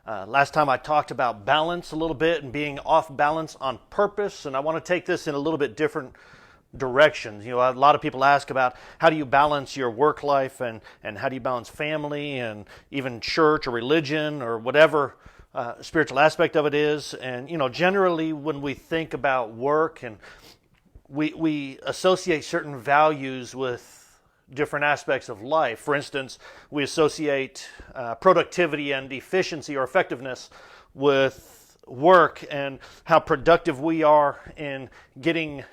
Last time I talked about balance a little bit and being off balance on purpose, and I want to take this in a little bit different directions. You know, a lot of people ask about how do you balance your work life and how do you balance family and even church or religion or whatever spiritual aspect of it is. And, you know, generally when we think about work and we associate certain values with different aspects of life. For instance, we associate productivity and efficiency or effectiveness with work and how productive we are in getting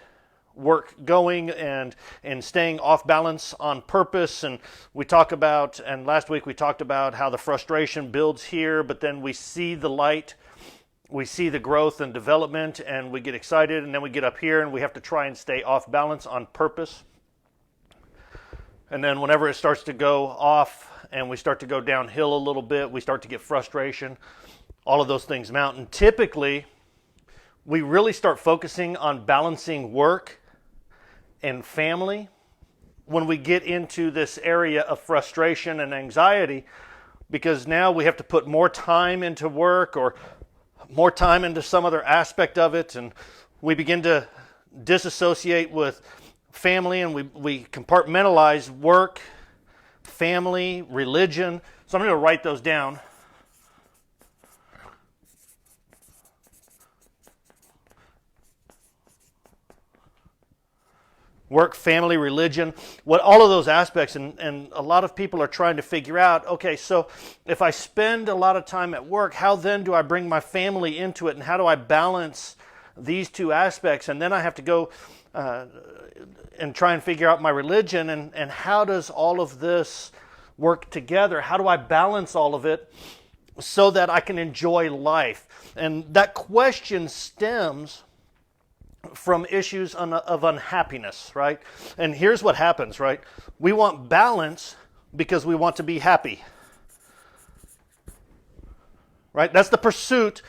work going and staying off balance on purpose. And we talk about, and last week we talked about how the frustration builds here, but then we see the light, we see the growth and development, and we get excited, and then we get up here and we have to try and stay off balance on purpose. And then whenever it starts to go off and we start to go downhill a little bit, we start to get frustration. All of those things mount. And typically, we really start focusing on balancing work and family when we get into this area of frustration and anxiety, because now we have to put more time into work or more time into some other aspect of it, and we begin to disassociate with family, and we compartmentalize work, family, religion. So I'm going to write those down. Work, family, religion, what all of those aspects, and a lot of people are trying to figure out, okay, so if I spend a lot of time at work, how then do I bring my family into it, and how do I balance these two aspects? And then I have to go and try and figure out my religion, and how does all of this work together? How do I balance all of it so that I can enjoy life? And that question stems from issues of unhappiness, right? And here's what happens, right? We want balance because we want to be happy, right? That's the pursuit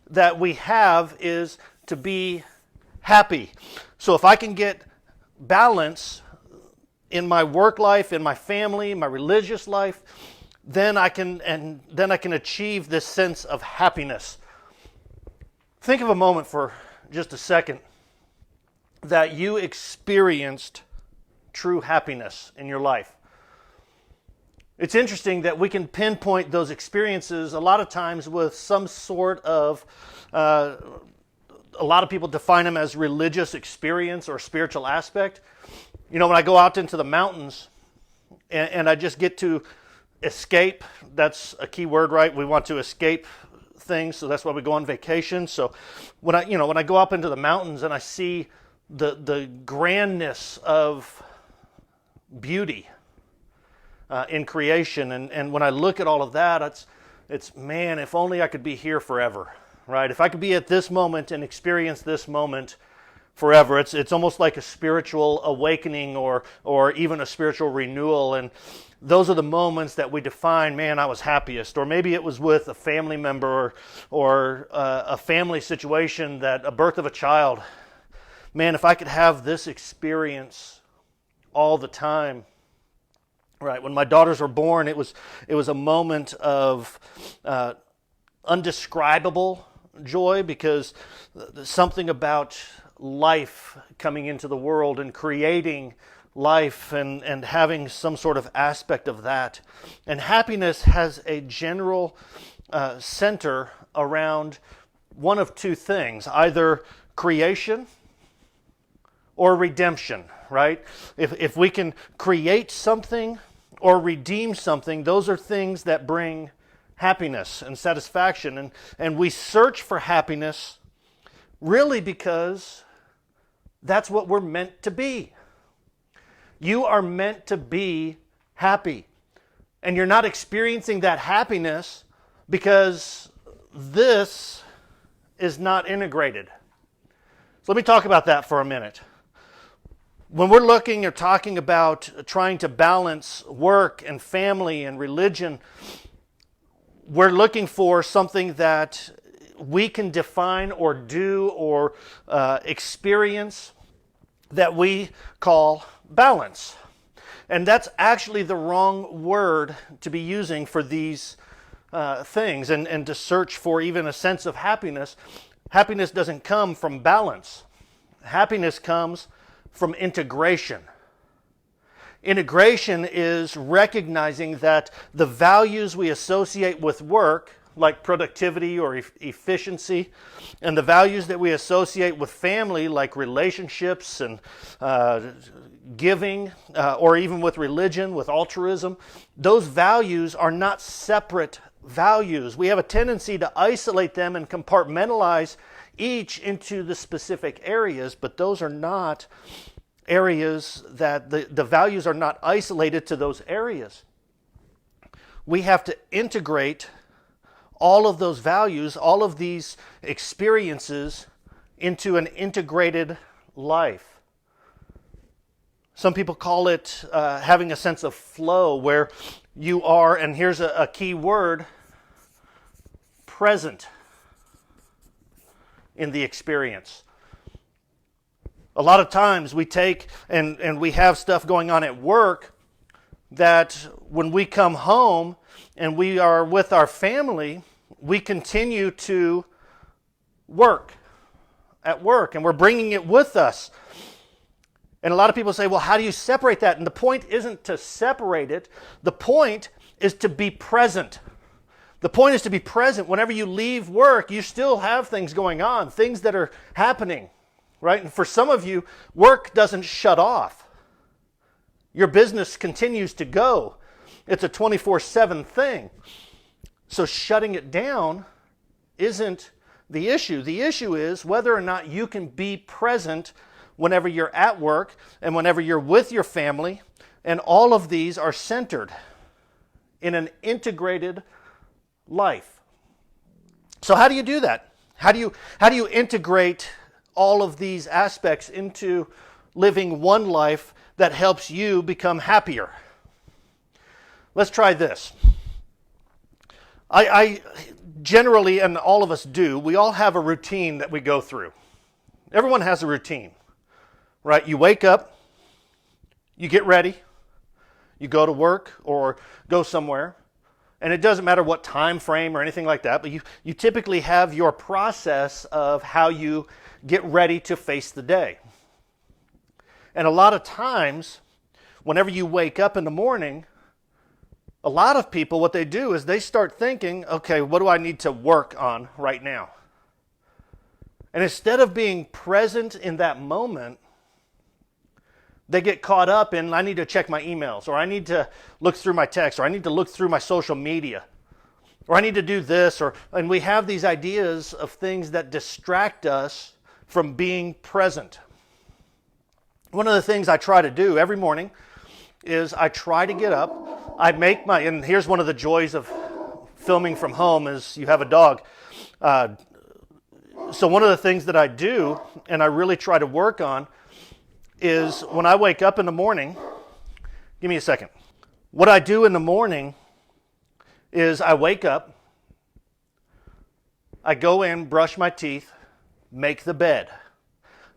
that we have, is to be happy. So if I can get balance in my work life, in my family, my religious life, then I can achieve this sense of happiness. Think of a moment for just a second that you experienced true happiness in your life. It's interesting that we can pinpoint those experiences a lot of times with some sort of a lot of people define them as religious experience or spiritual aspect. You know, when I go out into the mountains and I just get to escape, that's a key word, right? We want to escape things, so that's why we go on vacation. So when I go up into the mountains and I see the grandness of beauty in creation, and when I look at all of that, it's man, if only I could be here forever. Right? If I could be at this moment and experience this moment forever, it's almost like a spiritual awakening or even a spiritual renewal. And those are the moments that we define, man, I was happiest. Or maybe it was with a family member or a family situation, that a birth of a child. Man, if I could have this experience all the time. Right? When my daughters were born, it was a moment of undescribable joy, because something about life coming into the world and creating life and having some sort of aspect of that. And happiness has a general center around one of two things, either creation or redemption, right? If we can create something or redeem something, those are things that bring happiness and satisfaction. And we search for happiness really because that's what we're meant to be. You are meant to be happy. And you're not experiencing that happiness because this is not integrated. So let me talk about that for a minute. When we're looking or talking about trying to balance work and family and religion, we're looking for something that we can define or do or experience that we call balance. And that's actually the wrong word to be using for these things and to search for even a sense of happiness, happiness doesn't come from balance. Happiness comes from integration. Integration is recognizing that the values we associate with work, like productivity or efficiency, and the values that we associate with family, like relationships and giving, or even with religion, with altruism, those values are not separate values. We have a tendency to isolate them and compartmentalize each into the specific areas, but those are not areas that the values are not isolated to those areas. We have to integrate all of those values, all of these experiences into an integrated life. Some people call it having a sense of flow, where you are, and here's a key word, present in the experience. A lot of times we take and we have stuff going on at work that when we come home and we are with our family, we continue to work at work and we're bringing it with us. And a lot of people say, well, how do you separate that? And the point isn't to separate it. The point is to be present. The point is to be present. Whenever you leave work, you still have things going on, things that are happening, right? And for some of you, work doesn't shut off. Your business continues to go. It's a 24/7 thing. So shutting it down isn't the issue. The issue is whether or not you can be present whenever you're at work and whenever you're with your family, and all of these are centered in an integrated life. So how do you do that? How do you integrate all of these aspects into living one life that helps you become happier? Let's try this. I generally, and all of us do, we all have a routine that we go through. Everyone has a routine, right? You wake up, you get ready, you go to work or go somewhere, and it doesn't matter what time frame or anything like that, but you typically have your process of how you get ready to face the day. And a lot of times, whenever you wake up in the morning, a lot of people, what they do is they start thinking, okay, what do I need to work on right now? And instead of being present in that moment, they get caught up in, I need to check my emails, or I need to look through my text, or I need to look through my social media, or I need to do this, and we have these ideas of things that distract us from being present. One of the things I try to do every morning is I try to get up, and here's one of the joys of filming from home is you have a dog. So one of the things that I do, and I really try to work on, is when I wake up in the morning, give me a second. What I do in the morning is I wake up, I go in, brush my teeth, make the bed.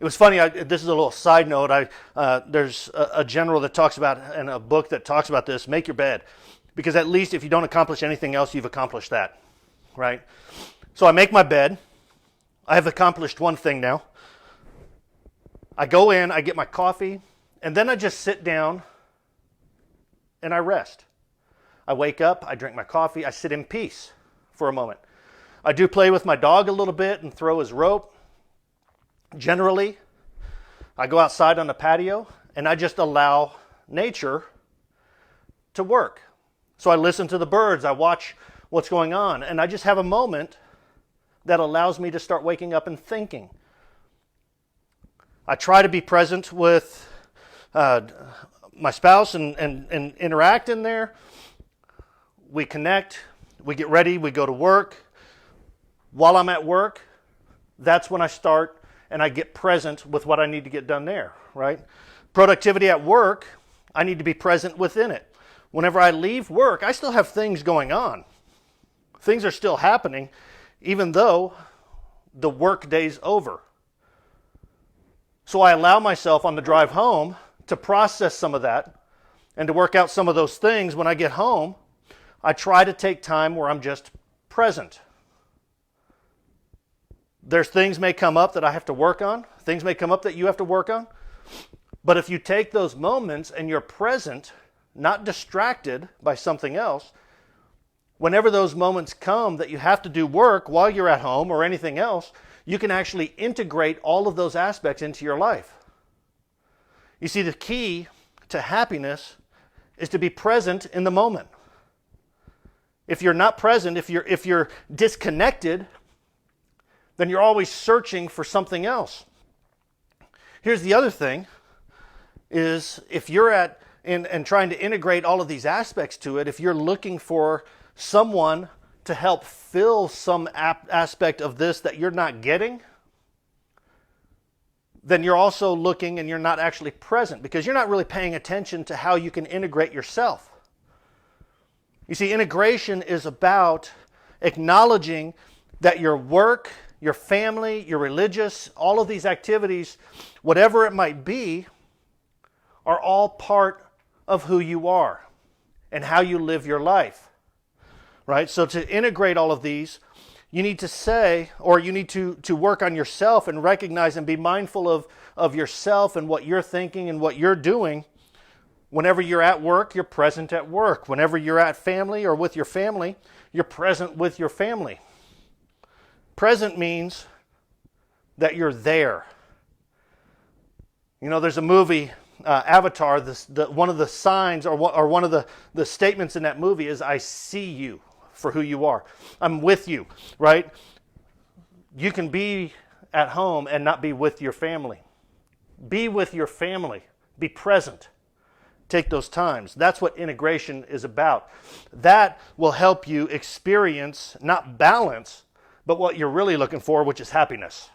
It was funny, this is a little side note, there's a general that talks about, and a book that talks about this, make your bed. Because at least if you don't accomplish anything else, you've accomplished that, right? So I make my bed. I have accomplished one thing now. I go in, I get my coffee, and then I just sit down and I rest. I wake up, I drink my coffee, I sit in peace for a moment. I do play with my dog a little bit and throw his rope. Generally, I go outside on the patio and I just allow nature to work. So I listen to the birds, I watch what's going on, and I just have a moment that allows me to start waking up and thinking. I try to be present with my spouse and interact in there. We connect, we get ready, we go to work. While I'm at work, that's when I start and I get present with what I need to get done there, right? Productivity at work, I need to be present within it. Whenever I leave work, I still have things going on. Things are still happening, even though the work day's over. So I allow myself on the drive home to process some of that and to work out some of those things. When I get home, I try to take time where I'm just present. There's things may come up that I have to work on. Things may come up that you have to work on. But if you take those moments and you're present, not distracted by something else, whenever those moments come that you have to do work while you're at home or anything else, you can actually integrate all of those aspects into your life. You see, the key to happiness is to be present in the moment. If you're not present, if you're disconnected, then you're always searching for something else. Here's the other thing, is if you're and trying to integrate all of these aspects to it, if you're looking for someone to help fill some aspect of this that you're not getting, then you're also looking and you're not actually present because you're not really paying attention to how you can integrate yourself. You see, integration is about acknowledging that your work, your family, your religious, all of these activities, whatever it might be, are all part of who you are and how you live your life. Right? So to integrate all of these, you need to say, or you need to work on yourself and recognize and be mindful of yourself and what you're thinking and what you're doing. Whenever you're at work, you're present at work. Whenever you're at family or with your family, you're present with your family. Present means that you're there. You know, there's a movie, Avatar, one of the signs or one of the statements in that movie is, I see you for who you are. I'm with you, right? You can be at home and not be with your family. Be with your family. Be present. Take those times. That's what integration is about. That will help you experience not balance, but what you're really looking for, which is happiness.